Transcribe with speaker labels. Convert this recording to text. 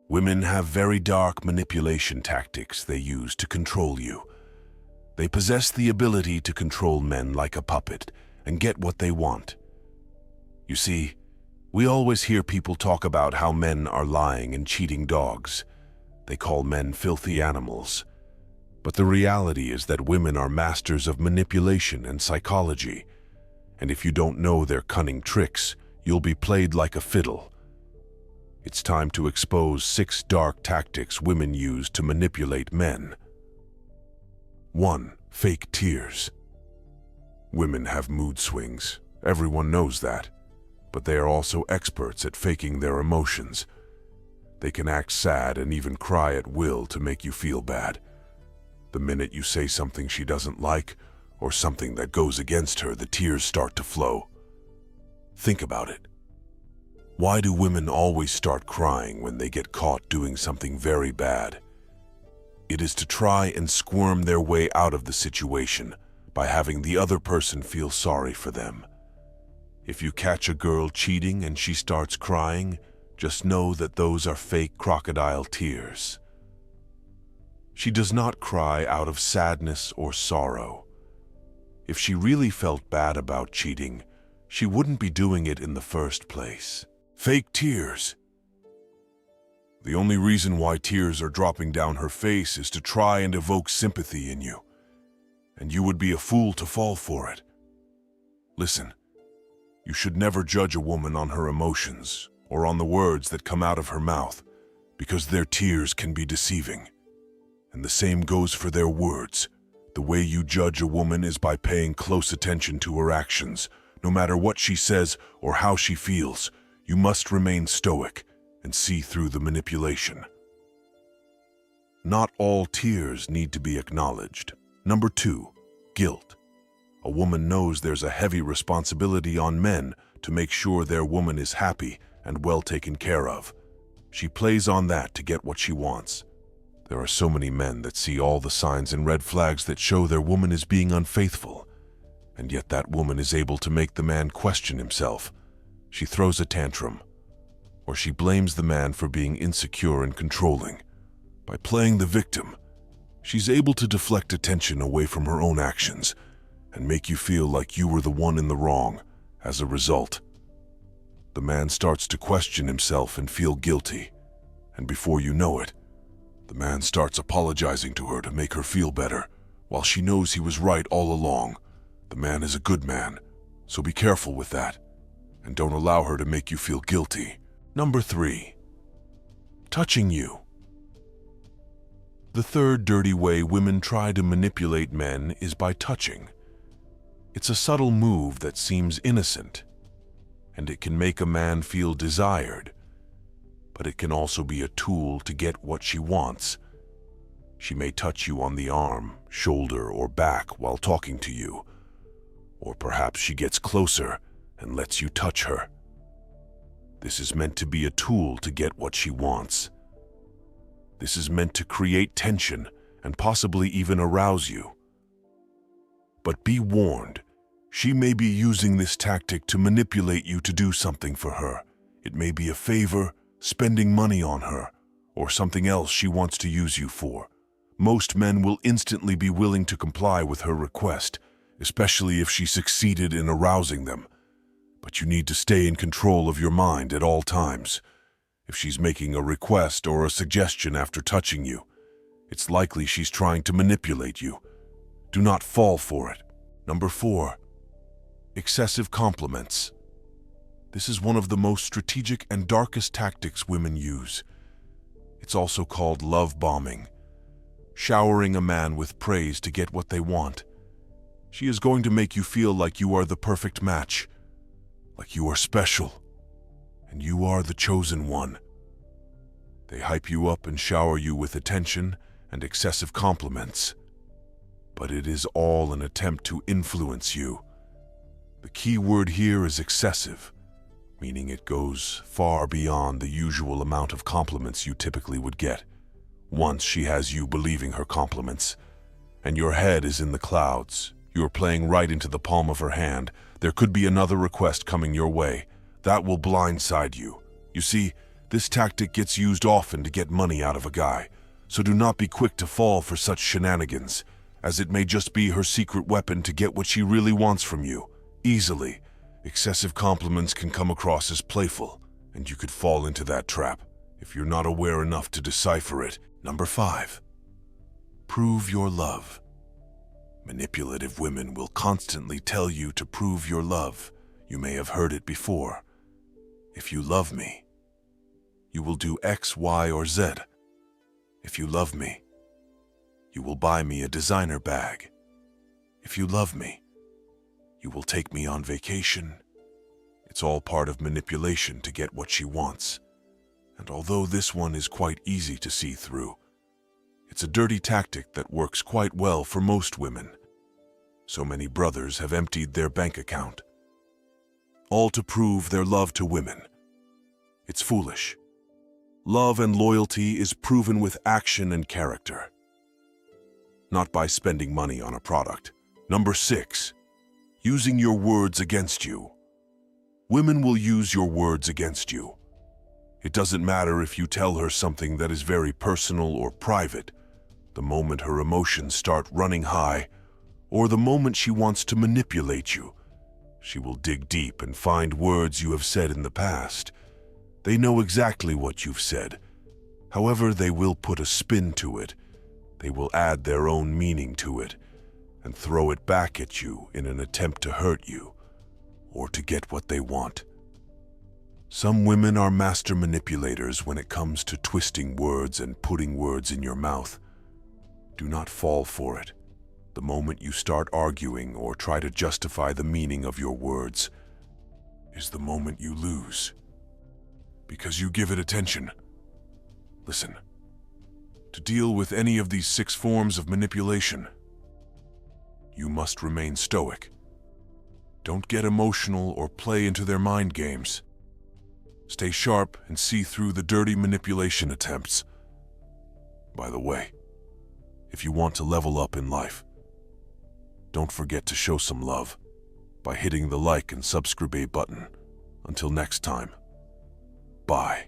Speaker 1: Women have very dark manipulation tactics they use to control you. They possess the ability to control men like a puppet and get what they want. You see, we always hear people talk about how men are lying and cheating dogs. They call men filthy animals. But the reality is that women are masters of manipulation and psychology. And if you don't know their cunning tricks, you'll be played like a fiddle. It's time to expose 6 dark tactics women use to manipulate men. 1. Fake tears. Women have mood swings. Everyone knows that. But they are also experts at faking their emotions. They can act sad and even cry at will to make you feel bad. The minute you say something she doesn't like, or something that goes against her, the tears start to flow. Think about it. Why do women always start crying when they get caught doing something very bad? It is to try and squirm their way out of the situation by having the other person feel sorry for them. If you catch a girl cheating and she starts crying, just know that those are fake crocodile tears. She does not cry out of sadness or sorrow. If she really felt bad about cheating, she wouldn't be doing it in the first place. Fake tears. The only reason why tears are dropping down her face is to try and evoke sympathy in you. And you would be a fool to fall for it. Listen, you should never judge a woman on her emotions or on the words that come out of her mouth, because their tears can be deceiving. And the same goes for their words. The way you judge a woman is by paying close attention to her actions. No matter what she says or how she feels, you must remain stoic and see through the manipulation. Not all tears need to be acknowledged. Number 2, guilt. A woman knows there's a heavy responsibility on men to make sure their woman is happy and well taken care of. She plays on that to get what she wants. There are so many men that see all the signs and red flags that show their woman is being unfaithful, and yet that woman is able to make the man question himself. She throws a tantrum, or she blames the man for being insecure and controlling. By playing the victim, she's able to deflect attention away from her own actions and make you feel like you were the one in the wrong. As a result, the man starts to question himself and feel guilty, and before you know it, the man starts apologizing to her to make her feel better, while she knows he was right all along. The man is a good man, so be careful with that, and don't allow her to make you feel guilty. Number 3, touching you. The third dirty way women try to manipulate men is by touching. It's a subtle move that seems innocent, and it can make a man feel desired, but it can also be a tool to get what she wants. She may touch you on the arm, shoulder, or back while talking to you, or perhaps she gets closer and lets you touch her. This is meant to be a tool to get what she wants. This is meant to create tension and possibly even arouse you. But be warned, she may be using this tactic to manipulate you to do something for her. It may be a favor, spending money on her, or something else she wants to use you for. Most men will instantly be willing to comply with her request, especially if she succeeded in arousing them. But you need to stay in control of your mind at all times. If she's making a request or a suggestion after touching you, it's likely she's trying to manipulate you. Do not fall for it. Number 4, excessive compliments. This is one of the most strategic and darkest tactics women use. It's also called love bombing, showering a man with praise to get what they want. She is going to make you feel like you are the perfect match, like you are special, and you are the chosen one. They hype you up and shower you with attention and excessive compliments, but it is all an attempt to influence you. The key word here is excessive, meaning it goes far beyond the usual amount of compliments you typically would get. Once she has you believing her compliments, and your head is in the clouds, you are playing right into the palm of her hand. There could be another request coming your way. That will blindside you. You see, This tactic gets used often to get money out of a guy, so do not be quick to fall for such shenanigans, as it may just be her secret weapon to get what she really wants from you, easily. Excessive compliments can come across as playful, and you could fall into that trap if you're not aware enough to decipher it. Number 5. Prove your love. Manipulative women will constantly tell you to prove your love. You may have heard it before. If you love me, you will do X, Y, or Z. If you love me, you will buy me a designer bag. If you love me, you will take me on vacation. It's all part of manipulation to get what she wants. And although this one is quite easy to see through, it's a dirty tactic that works quite well for most women. So many brothers have emptied their bank account, all to prove their love to women. It's foolish. Love and loyalty is proven with action and character, not by spending money on a product. Number 6. Using your words against you. Women will use your words against you. It doesn't matter if you tell her something that is very personal or private. The moment her emotions start running high, or the moment she wants to manipulate you, she will dig deep and find words you have said in the past. They know exactly what you've said. However, they will put a spin to it. They will add their own meaning to it and throw it back at you in an attempt to hurt you or to get what they want. Some women are master manipulators when it comes to twisting words and putting words in your mouth. Do not fall for it. The moment you start arguing or try to justify the meaning of your words is the moment you lose, because you give it attention. Listen, to deal with any of these 6 forms of manipulation, you must remain stoic. Don't get emotional or play into their mind games. Stay sharp and see through the dirty manipulation attempts. By the way, if you want to level up in life, don't forget to show some love by hitting the like and subscribe button. Until next time, bye.